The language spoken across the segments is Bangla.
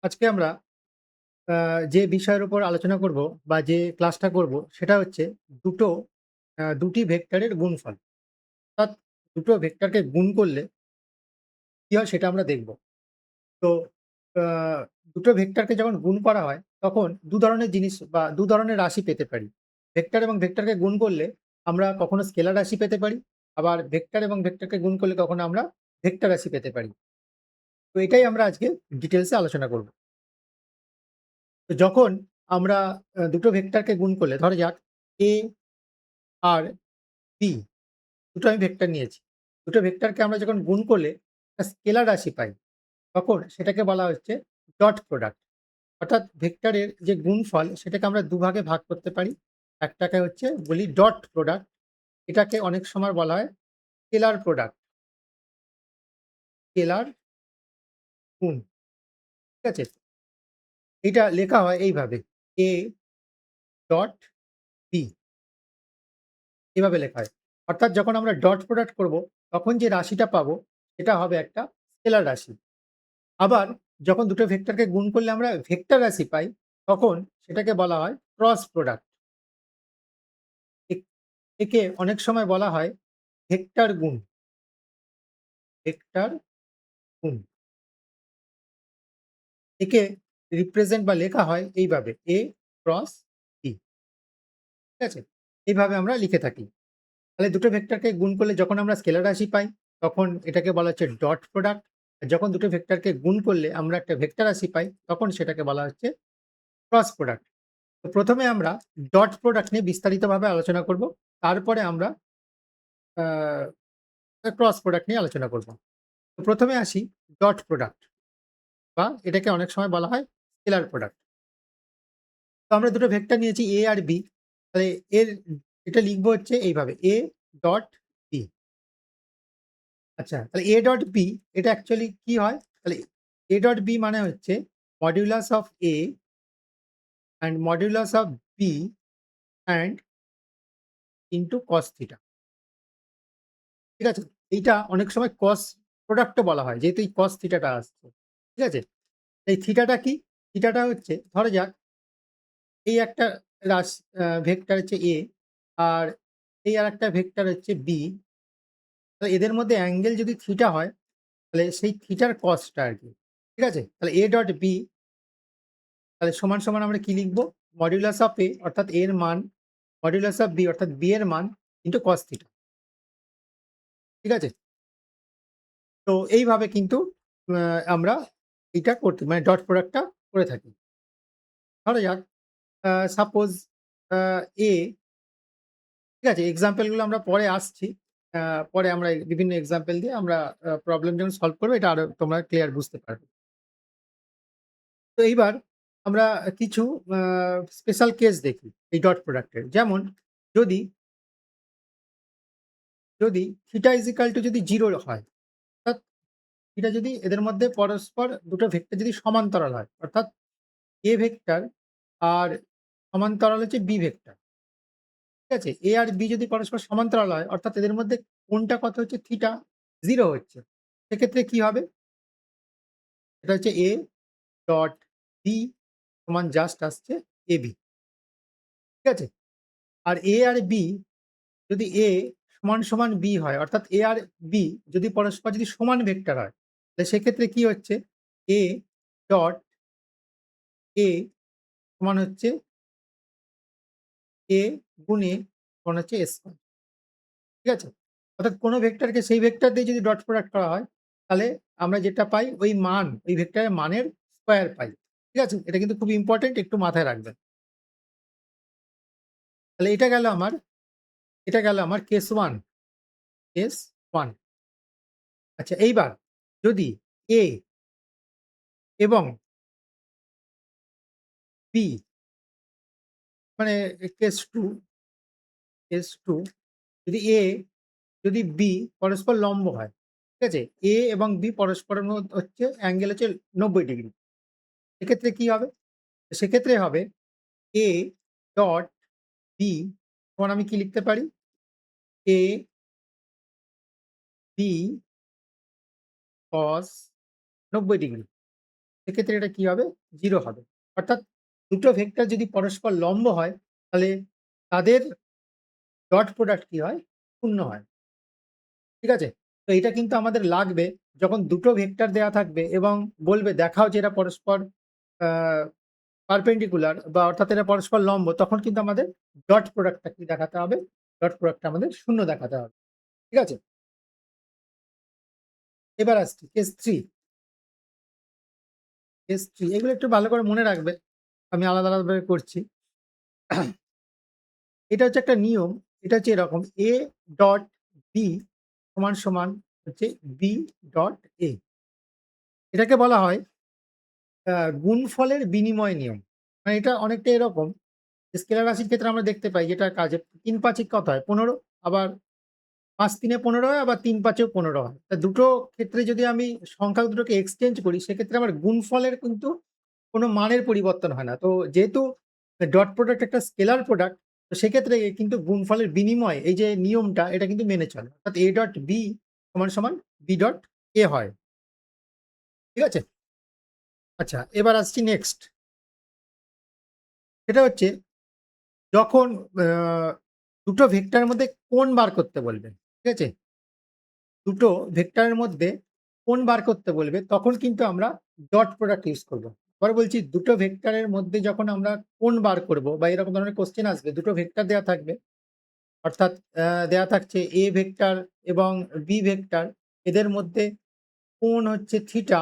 আজকে আমরা আ যে বিষয়ের উপর আলোচনা করব বা যে ক্লাসটা করব সেটা হচ্ছে দুটো ২ টি ভেক্টরের গুণফল। অর্থাৎ দুটো ভেক্টরকে গুণ করলে কি হয় সেটা আমরা দেখব। তো আ দুটো ভেক্টরকে যখন গুণ করা হয় তখন ২ ধরনের জিনিস বা ২ ধরনের রাশি পেতে পারি। ভেক্টর এবং ভেক্টরকে গুণ করলে আমরা কখনো স্কেলার রাশি পেতে পারি। আবার ভেক্টর এবং ভেক্টরকে গুণ করলে কখনো আমরা ভেক্টর রাশি পেতে পারি। তো এটাই আমরা আজকে ডিটেইলস এ আলোচনা করব। তো যখন আমরা দুটো ভেক্টরকে গুণ করলে ধরা যাক A আর B দুটো আমি ভেক্টর নিয়েছি। দুটো ভেক্টরকে আমরা যখন গুণ করলে একটা স্কেলার রাশি পাই, তখন সেটাকে বলা হচ্ছে ডট প্রোডাক্ট। অর্থাৎ ভেক্টরের যে গুণফল সেটাকে আমরা দুভাগে ভাগ করতে পারি। একটাকে হচ্ছে বলি ডট প্রোডাক্ট, এটাকে অনেক সময় বলা হয় স্কেলার প্রোডাক্ট, স্কেলার গুণ। ঠিক আছে? এটা লেখা হয় এইভাবে A ডট B এভাবে লেখা হয়। অর্থাৎ যখন আমরা ডট প্রোডাক্ট করব তখন যে রাশিটা পাবো সেটা হবে একটা স্কেলার রাশি। আবার যখন দুটো ভেক্টরকে গুণ করলে আমরা ভেক্টর রাশি পাই, তখন সেটাকে বলা হয় ক্রস প্রোডাক্ট। একে অনেক সময় বলা হয় ভেক্টর গুণ, ভেক্টর গুণ। একে রিপ্রেজেন্ট বা লেখা হয় এইভাবে A ক্রস B। ঠিক আছে? এইভাবে আমরা লিখে থাকি। তাহলে দুটো ভেক্টরকে গুণ করলে যখন আমরা স্কেলার রাশি পাই, তখন এটাকে বলা হচ্ছে ডট প্রোডাক্ট। আর যখন দুটো ভেক্টরকে গুণ করলে আমরা একটা ভেক্টর রাশি পাই, তখন সেটাকে বলা হচ্ছে ক্রস প্রোডাক্ট। তো ১ম এ আমরা ডট প্রোডাক্ট নিয়ে বিস্তারিতভাবে আলোচনা করব। তারপরে আমরা ক্রস প্রোডাক্ট নিয়ে আলোচনা করব। তো ১ম এ আসি ডট প্রোডাক্ট বা এটাকে অনেক সময় বলা হয় স্কেলার প্রোডাক্ট। তো আমরা দুটো ভেক্টর নিয়েছি A আর B। তাহলে এর এটা লিখব হচ্ছে এইভাবে A ডট B। আচ্ছা, তাহলে A ডট B এটা অ্যাকচুয়ালি কি হয়? তাহলে A ডট B মানে হচ্ছে modulus of A and modulus of B and into cos theta. ঠিক আছে? এইটা অনেক সময় cos প্রোডাক্ট ও বলা হয়। যেহেতু এই cos থিটাটা আসছে। ঠিক আছে? এই থিটাটা কি? থিটাটা হচ্ছে ধরা যাক এই একটা রাশ ভেক্টর হচ্ছে A আর এই আরেকটা ভেক্টর হচ্ছে B। তো এদের মধ্যে অ্যাঙ্গেল যদি থিটা হয় তাহলে সেই থিটার কসটা আরকি। ঠিক আছে? তাহলে A ডট B তাহলে সমান, সমান আমরা কি লিখব? মডুলাস অফ A অর্থাৎ A এর মান, মডুলাস অফ B অর্থাৎ B এর মান ইন্টু cos থিটা। ঠিক আছে? তো এইভাবে কিন্তু আ আমরা এটা করতে মানে ডট প্রোডাক্টটা করে থাকি। ধরা যাক সাপোজ আ A ঠিক আছে? এক্সাম্পল গুলো আমরা পরে আসছি। আ পরে আমরা বিভিন্ন এক্সাম্পল দিয়ে আমরা প্রবলেম যখন সলভ করব এটা আরো তোমরা ক্লিয়ার বুঝতে পারবে। তো এইবার আমরা কিছু আ স্পেশাল কেস দেখি এই ডট প্রোডাক্ট এর। যেমন যদি, যদি থিটা ইজ ইকুয়াল টু যদি 0 হয়, অর্থাৎ থিটা যদি এদের মধ্যে পরস্পর দুটো ভেক্টর যদি সমান্তরাল হয়, অর্থাৎ A ভেক্টর আর সমান্তরাল হচ্ছে B ভেক্টর। ঠিক আছে? A আর B যদি পরস্পর সমান্তরাল হয়, অর্থাৎ এদের মধ্যে কোণটা কত হচ্ছে? থিটা 0 হচ্ছে। সেক্ষেত্রে কি হবে? এটা হচ্ছে A ডট B সমান জাস্ট আসছে AB। ঠিক আছে? আর A আর B যদি A সমান, সমান B হয়, অর্থাৎ A আর B যদি পরস্পর যদি সমান ভেক্টর হয়, তাহলে সেক্ষেত্রে কি হচ্ছে? A ডট A সমান হচ্ছে A গুণে সমান হচ্ছে A স্কয়ার। ঠিক আছে? অর্থাৎ কোন ভেক্টরকে সেই ভেক্টর দিয়ে যদি ডট প্রোডাক্ট করা হয়, তাহলে আমরা যেটা পাই ওই মান, ওই ভেক্টরের মানের স্কয়ার পাই। ঠিক আছে? এটা কিন্তু খুব ইম্পোর্টেন্ট একটু মাথায় রাখবেন। তাহলে এটা গেল আমার কেস 1, কেস 1। আচ্ছা এইবার যদি A এবং B মানে কেস 2, কেস 2 যদি A যদি B পরস্পর লম্ব হয়, ঠিক আছে? A এবং B পরস্পরের হচ্ছে অ্যাঙ্গেল হচ্ছে ৯০ ডিগ্রি। সেক্ষেত্রে কি হবে? সেক্ষেত্রে হবে A ডট B সমান আমি কি লিখতে পারি? A B cos ৯০ degree. সেক্ষেত্রে এটা কি হবে? 0 হবে। অর্থাৎ দুটো ভেক্টর যদি পরস্পর লম্ব হয়, তাহলে তাদের ডট প্রোডাক্ট কি হয়? 0 হয়। ঠিক আছে? তো এটা কিন্তু আমাদের লাগবে যখন দুটো ভেক্টর দেয়া থাকবে এবং বলবে দেখাও যে এরা পরস্পর আ পারপেন্ডিকুলার বা অর্থাৎ এরা পরস্পর লম্ব, তখন কিন্তু আমাদের ডট প্রোডাক্টটা কি দেখাতে হবে? ডট প্রোডাক্টটা আমাদের 0 দেখাতে হবে। ঠিক আছে? এবার আসছি কেস 3। কেস 3 এগুলো একটু ভালো করে মনে রাখবে। আমি আলাদা, আলাদাভাবে করছি। এটা হচ্ছে একটা নিয়ম। এটা হচ্ছে এরকম A ডট B সমান, সমান হচ্ছে B ডট A। এটাকে বলা হয় আ গুণফলের বিনিময় নিয়ম। মানে এটা অনেকটা এরকম, স্কেলার রাশির ক্ষেত্রে আমরা দেখতে পাই যেটার কাজে ৩ ৫ এ কত হয়? ১৫, আবার ৫ ৩ এ ১৫ হয়, আবার ৩ ৫ এও ১৫ হয়। তা দুটো ক্ষেত্রে যদি আমি সংখ্যা দুটোকে এক্সচেঞ্জ করি, সেক্ষেত্রে আমার গুণফলের কিন্তু কোনো মানের পরিবর্তন হয় না। তো যেহেতু ডট প্রোডাক্ট একটা স্কেলার প্রোডাক্ট, তো সেক্ষেত্রে কিন্তু গুণফলের বিনিময় এই যে নিয়মটা, এটা কিন্তু মেনে চলে। অর্থাৎ A ডট B সমান, সমান B ডট A হয়। ঠিক আছে? আচ্ছা, এবার আসছি নেক্সট। সেটা হচ্ছে যখন আ দুটো ভেক্টরের মধ্যে কোণ বার করতে বলবে। ঠিক আছে? দুটো ভেক্টরের মধ্যে কোণ বার করতে বলবে, তখন কিন্তু আমরা ডট প্রোডাক্ট ইউজ করব। আবার বলছি, দুটো ভেক্টরের মধ্যে যখন আমরা কোণ বার করব বা এরকম ধরনের কোয়েশ্চেন আসবে, দুটো ভেক্টর দেয়া থাকবে। অর্থাৎ দেয়া থাকছে A ভেক্টর এবং B ভেক্টর, এদের মধ্যে কোণ হচ্ছে থিটা,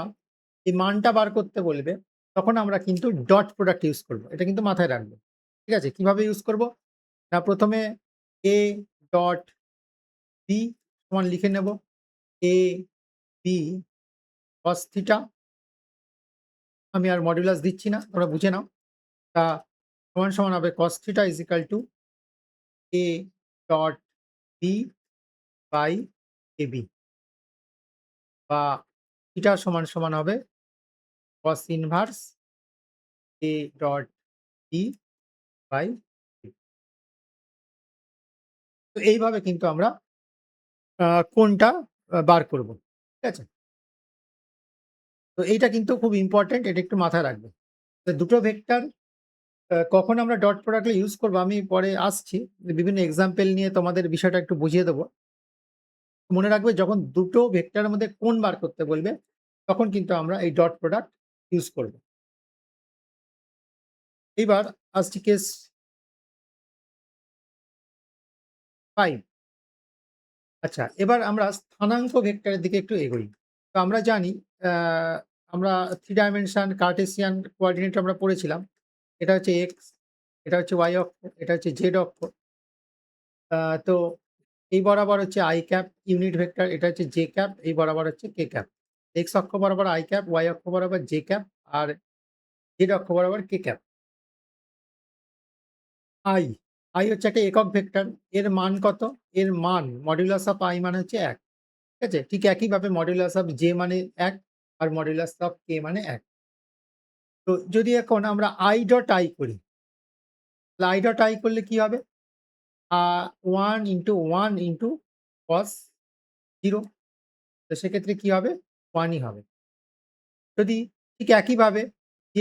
এই মানটা বার করতে বলবে, তখন আমরা কিন্তু ডট প্রোডাক্ট ইউজ করব। এটা কিন্তু মাথায় রাখবে। ঠিক আছে? কিভাবে ইউজ করব? না, ১ম এ A ডট B সমান লিখে নেব A B cos থিটা। আমি আর মডুলাস দিচ্ছি না, তোমরা বুঝে নাও। তা সমান, সমান হবে cos theta is equal to A dot B by AB, বা থিটা সমান, সমান হবে cos inverse A dot B by AB। তো এইভাবে কিন্তু আমরা কোণটা বার করব। ঠিক আছে? তো এইটা কিন্তু খুব ইম্পোর্টেন্ট, এটা একটু মাথায় রাখবে। তো দুটো ভেক্টর কখন আমরা ডট প্রোডাক্ট ইউজ করব আমি পরে আসছি। বিভিন্ন এক্সাম্পল নিয়ে তোমাদের বিষয়টা একটু বুঝিয়ে দেব। মনে রাখবে, যখন দুটো ভেক্টরের মধ্যে কোণ বার করতে বলবে, তখন কিন্তু আমরা এই ডট প্রোডাক্ট ইউজ করব। এইবার আসছি কেস 5। আচ্ছা, এবার আমরা স্থানাঙ্ক ভেক্টরের দিকে একটু এগোই। তো আমরা জানি আ আমরা 3 ডাইমেনশন কার্টেসিয়ান কোঅর্ডিনেট আমরা পড়েছিলাম। এটা হচ্ছে x, এটা হচ্ছে y অক্ষ, এটা হচ্ছে z অক্ষ। আ তো এই বরাবর হচ্ছে i ক্যাপ ইউনিট ভেক্টর, এটা হচ্ছে j ক্যাপ, এই বরাবর হচ্ছে k ক্যাপ। x অক্ষ বরাবর i ক্যাপ, y অক্ষ বরাবর j ক্যাপ, আর z অক্ষ বরাবর k ক্যাপ। i, i হচ্ছে একটা একক ভেক্টর। এর মান কত? এর মান মডুলাস অফ i মানে হচ্ছে ১। ঠিক আছে? ঠিক একইভাবে মডুলাস অফ j মানে ১ আর মডুলাস অফ k মানে ১। তো যদি এখন আমরা i ডট i করি, তাহলে i ডট i করলে কি হবে? আ 1 ইনটু 1 ইনটু cos 0। তো সেক্ষেত্রে কি হবে? 1 ই হবে। যদি ঠিক একইভাবে j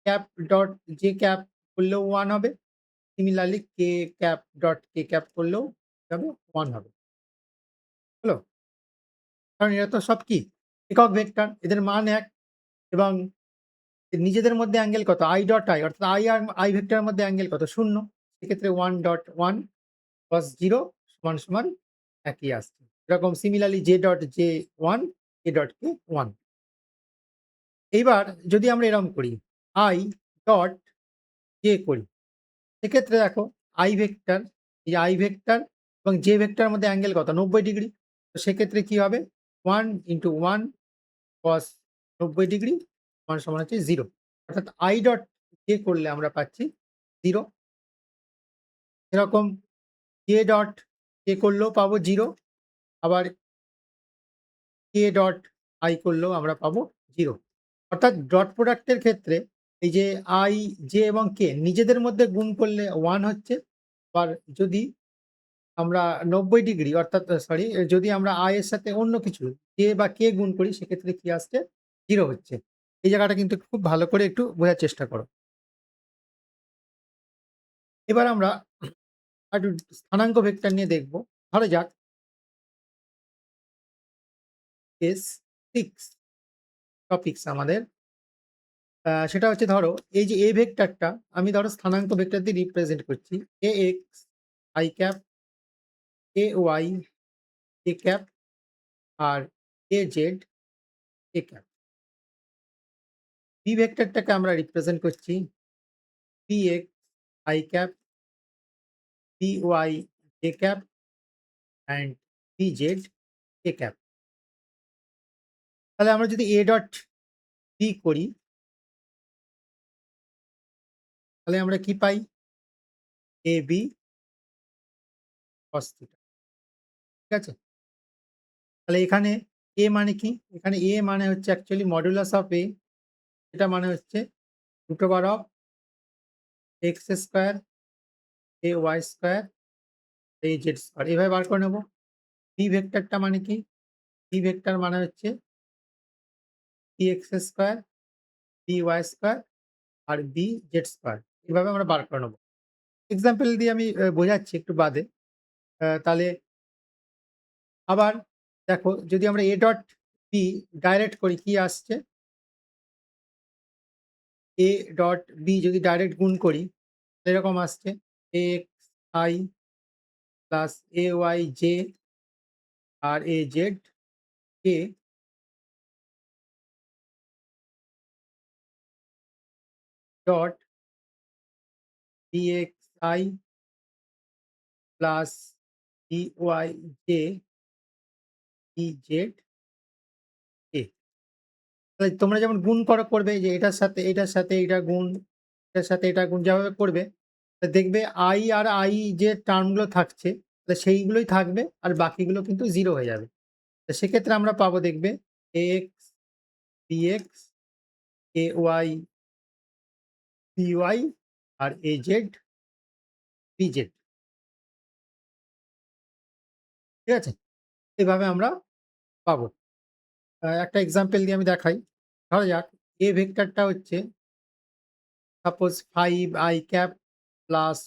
cap dot j cap করলেও 1 হবে। Similarly k cap dot k cap করলেও কি হবে? 1 হবে। হলো? কারণ এরা তো সব কি? একক ভেক্টর। এদের মান ১ এবং নিজেদের মধ্যে অ্যাঙ্গেল কত? i ডট i, অর্থাৎ i আর i ভেক্টরের মধ্যে অ্যাঙ্গেল কত? 0। সেক্ষেত্রে 1 ডট 1 cos 0 সমান, সমান একই আসছে। এরকম similarly j dot j 1, k dot k 1। এইবার যদি আমরা এরকম করি, i ডট j করি, সেক্ষেত্রে দেখো i ভেক্টর, এই i ভেক্টর এবং j ভেক্টরের মধ্যে অ্যাঙ্গেল কত? ৯০ ডিগ্রি। তো সেক্ষেত্রে কি হবে? 1 ইনটু 1 cos ৯০ ডিগ্রি সমান, সমান হচ্ছে 0। অর্থাৎ i ডট j করলে আমরা পাচ্ছি 0। এরকম k ডট k করলেও পাবো 0। আবার k ডট i করলেও আমরা পাবো 0। অর্থাৎ ডট প্রোডাক্ট এর ক্ষেত্রে এই যে i, j এবং k নিজেদের মধ্যে গুণ করলে 1 হচ্ছে। আবার যদি আমরা ৯০ ডিগ্রি অর্থাৎ সরি, যদি আমরা i এর সাথে অন্য কিছু j বা k গুণ করি, সেক্ষেত্রে কি আসছে? 0 হচ্ছে। এই জায়গাটা কিন্তু খুব ভালো করে একটু বোঝার চেষ্টা করো। এবার আমরা একটু স্থানাঙ্ক ভেক্টর নিয়ে দেখব। ধরা যাক কেস 6 টপিকস আমাদের। সেটা হচ্ছে ধরো এই যে a ভেক্টরটা আমি ধরো স্থানাঙ্ক ভেক্টর দিয়ে রিপ্রেজেন্ট করছি। ax i cap, ay j cap আর az k ক্যাপ। b ভেক্টরটাকে আমরা রিপ্রেজেন্ট করছি px i cap, py j cap and pz k cap. তাহলে আমরা যদি a ডট b করি তাহলে আমরা কি পাই? ab cos theta। ঠিক আছে? তাহলে এখানে a মানে কি? এখানে a মানে হচ্ছে অ্যাকচুয়ালি মডুলাস অফ a, এটা মানে হচ্ছে root over of x square ay square az square এভাবে বার করে নেব। b ভেক্টরটা মানে কি? b ভেক্টর মানে হচ্ছে px স্কয়ার py স্কয়ার আর bz স্কয়ার এভাবে আমরা বার করে নেব। এক্সাম্পল দিয়ে আমি বোঝাচ্ছি একটু বাদে। তাহলে আবার দেখো যদি আমরা a ডট b ডাইরেক্ট করি কি আসছে? a ডট b যদি ডাইরেক্ট গুণ করি এরকম আসছে ax i plus ay j আর az k dot bx i plus by j bz k। তাহলে তোমরা যেমন গুণ করবে যে এটার সাথে এটার সাথে এটা গুণ, এটার সাথে এটা গুণ যেভাবে করবে দেখবে i আর i যে টার্মগুলো থাকছে সেইগুলোই থাকবে আর বাকিগুলো কিন্তু 0 হয়ে যাবে। তো সেক্ষেত্রে আমরা পাবো দেখবে ax bx ay by R az bz। ঠিক আছে? এভাবে আমরা পাবো। একটা এক্সাম্পল দিয়ে আমি দেখাই। ধরা যাক a ভেক্টরটা হচ্ছে suppose 5 i cap plus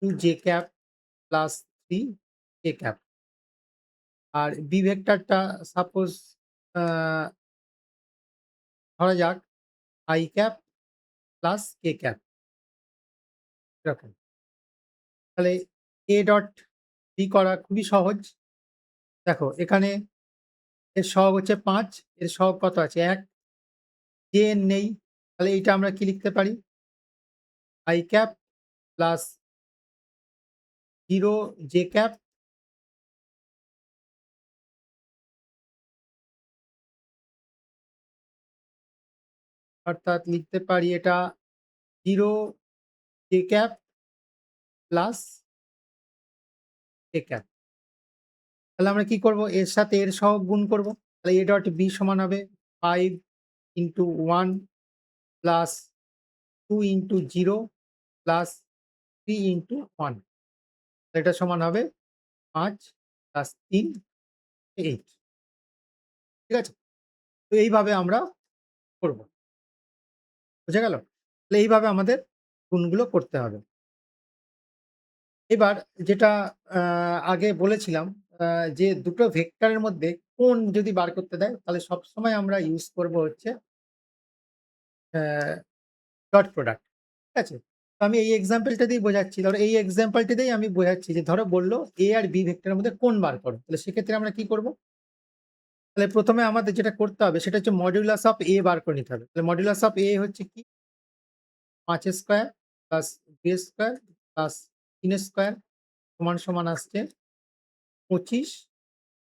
2 j cap plus 3 k cap. আর b ভেক্টরটা সাপোজ আ ধরা যাক i cap plus k cap এরকম। তাহলে a ডট b করা খুবই সহজ। দেখো এখানে এর সহগ হচ্ছে 5, এর সহগ কত আছে? 1, j নেই। তাহলে এইটা আমরা কি লিখতে পারি? i cap plus 0 j cap অর্থাৎ লিখতে পারি এটা 0 j cap plus k cap. তাহলে আমরা কি করব? এর সাথে এর সহগ গুণ করব। তাহলে a ডট b সমান হবে 5 into 1 plus 2 into 0 plus 3 into 1। এটা সমান হবে 5 প্লাস 3 8। ঠিক আছে? তো এইভাবে আমরা করব। বুঝা গেল? তাহলে এইভাবে আমাদের গুণগুলো করতে হবে। এবার যেটা আ আগে বলেছিলাম আ যে দুটো ভেক্টরের মধ্যে কোণ যদি বার করতে দেয় তাহলে সবসময় আমরা ইউজ করব হচ্ছে অ্যা ডট প্রোডাক্ট। ঠিক আছে? তো আমি এই এক্সাম্পলটা দিয়েই বোঝাচ্ছি। ধরো এই এক্সাম্পলটা দিয়েই আমি বোঝাচ্ছি যে ধরো বলল A আর B ভেক্টরের মধ্যে কোণ বার করো। তাহলে সেক্ষেত্রে আমরা কি করব? তাহলে ১ম এ আমাদের যেটা করতে হবে সেটা হচ্ছে মডুলাস অফ A বার করে নিতে হবে। তাহলে মডুলাস অফ A হচ্ছে কি? ৫ square plus ২ square plus ৩ square সমান, সমান আসছে ২৫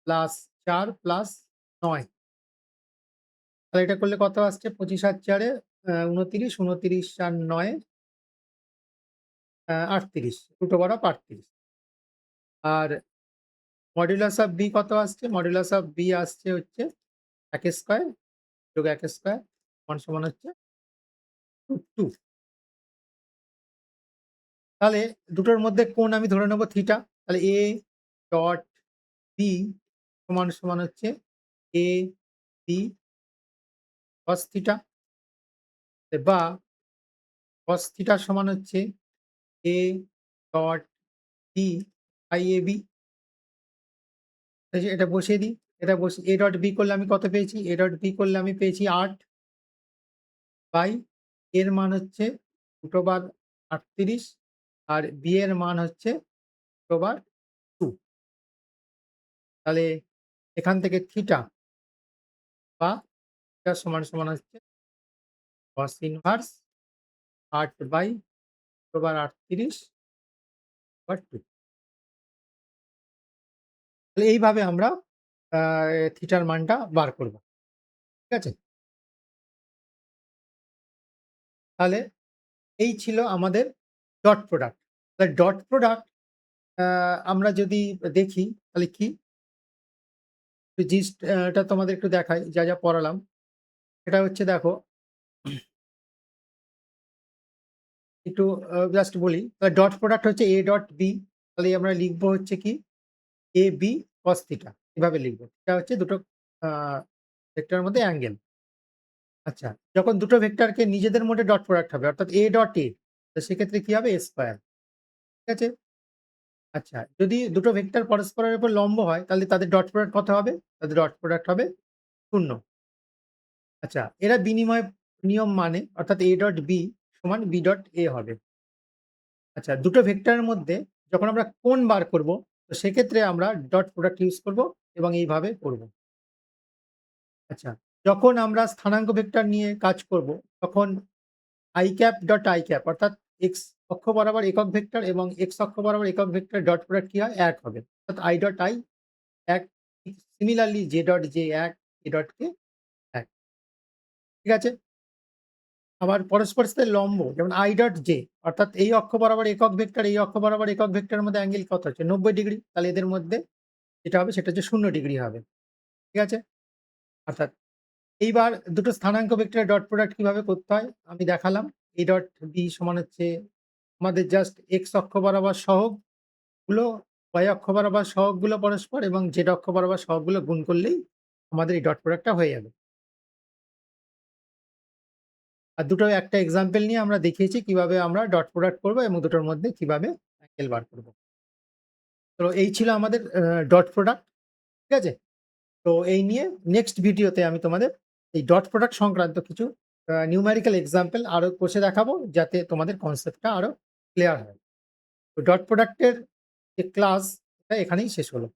প্লাস ৪ প্লাস ৯। তাহলে এটা করলে কত আসছে? ২৫ আর ৪ এ ২৯, ২৯ আর ৯ ৩৮ রুট ওভার অফ ৩৮। আর মডুলাস অফ বি কত আসছে? মডুলাস অফ বি আসছে হচ্ছে ১ স্কয়ার যোগ ১ স্কয়ার সমান, সমান হচ্ছে √2। তাহলে দুটোর মধ্যে কোণ আমি ধরে নেব থিটা। তাহলে A ডট B সমান, সমান হচ্ছে A B cos থিটা বা cos থিটা সমান হচ্ছে a dot b by ab। এই যে এটা বসিয়ে দিই। এটা a ডট b করলে আমি কত পেয়েছি? a ডট b করলে আমি পেয়েছি 8 বাই এর মান হচ্ছে √38 আর b এর মান হচ্ছে √2। তাহলে এখান থেকে থিটা বা থিটা সমান হচ্ছে cos ইনভার্স 8 বাই √38/2। তাহলে এইভাবে আমরা আ থিটার মানটা বার করব। ঠিক আছে? তাহলে এই ছিল আমাদের ডট প্রোডাক্ট। তাহলে ডট প্রোডাক্ট আ আমরা যদি দেখি তাহলে কি? একটু জিস্ট টা তোমাদের একটু দেখাই যা পড়ালাম। সেটা হচ্ছে দেখো একটু জাস্ট বলি। তাহলে ডট প্রোডাক্ট হচ্ছে A ডট B। তাহলে আমরা লিখব হচ্ছে কি? AB cos থিটা এভাবে লিখব। এটা হচ্ছে দুটো আ ভেক্টরের মধ্যে অ্যাঙ্গেল। আচ্ছা, যখন দুটো ভেক্টরকে নিজেদের মধ্যে ডট প্রোডাক্ট হবে অর্থাৎ A ডট A, তো সেক্ষেত্রে কি হবে? A square. ঠিক আছে? আচ্ছা, যদি দুটো ভেক্টর পরস্পরের উপর লম্ব হয় তাহলে তাদের ডট প্রোডাক্ট কত হবে? তাদের ডট প্রোডাক্ট হবে 0। আচ্ছা, এরা বিনিময় নিয়ম মানে অর্থাৎ A ডট B সমান B ডট A হবে। আচ্ছা, দুটো ভেক্টরের মধ্যে যখন আমরা কোণ বার করব, তো সেক্ষেত্রে আমরা ডট প্রোডাক্ট ইউজ করব এবং এইভাবে করব। আচ্ছা, যখন আমরা স্থানাঙ্ক ভেক্টর নিয়ে কাজ করব, তখন i cap dot i cap অর্থাৎ x অক্ষ বরাবর একক ভেক্টর এবং x অক্ষ বরাবর একক ভেক্টর ডট প্রোডাক্ট কি হয়? ১ হবে। অর্থাৎ i dot i ১, similarly j dot j ১, k dot k ১। ঠিক আছে? আবার পরস্পরের সাথে লম্ব যেমন i ডট j অর্থাৎ এই অক্ষ বরাবর একক ভেক্টর, এই অক্ষ বরাবর একক ভেক্টরের মধ্যে অ্যাঙ্গেল কত হচ্ছে? ৯০ ডিগ্রি। তাহলে এদের মধ্যে যেটা হবে সেটা হচ্ছে ০ ডিগ্রি হবে। ঠিক আছে? অর্থাৎ এইবার দুটো স্থানাঙ্ক ভেক্টরের ডট প্রোডাক্ট কিভাবে করতে হয় আমি দেখালাম। a ডট b সমান হচ্ছে আমাদের জাস্ট x অক্ষ বরাবর সহগগুলো, y অক্ষ বরাবর সহগগুলো পরস্পর এবং z অক্ষ বরাবর সহগগুলো গুণ করলেই আমাদের এই ডট প্রোডাক্টটা হয়ে যাবে। আর দুটোর একটা এক্সাম্পল নিয়ে আমরা দেখিয়েছি কিভাবে আমরা ডট প্রোডাক্ট করব এবং দুটোর মধ্যে কিভাবে অ্যাঙ্গেল বার করব। তো এই ছিল আমাদের ডট প্রোডাক্ট। ঠিক আছে? তো এই নিয়ে নেক্সট ভিডিওতে আমি তোমাদের এই ডট প্রোডাক্ট সংক্রান্ত কিছু নিউমেরিক্যাল এক্সাম্পল আরো কষে দেখাবো যাতে তোমাদের কনসেপ্টটা আরো ক্লিয়ার হয়। তো ডট প্রোডাক্টের যে ক্লাস এটা এখানেই শেষ হলো।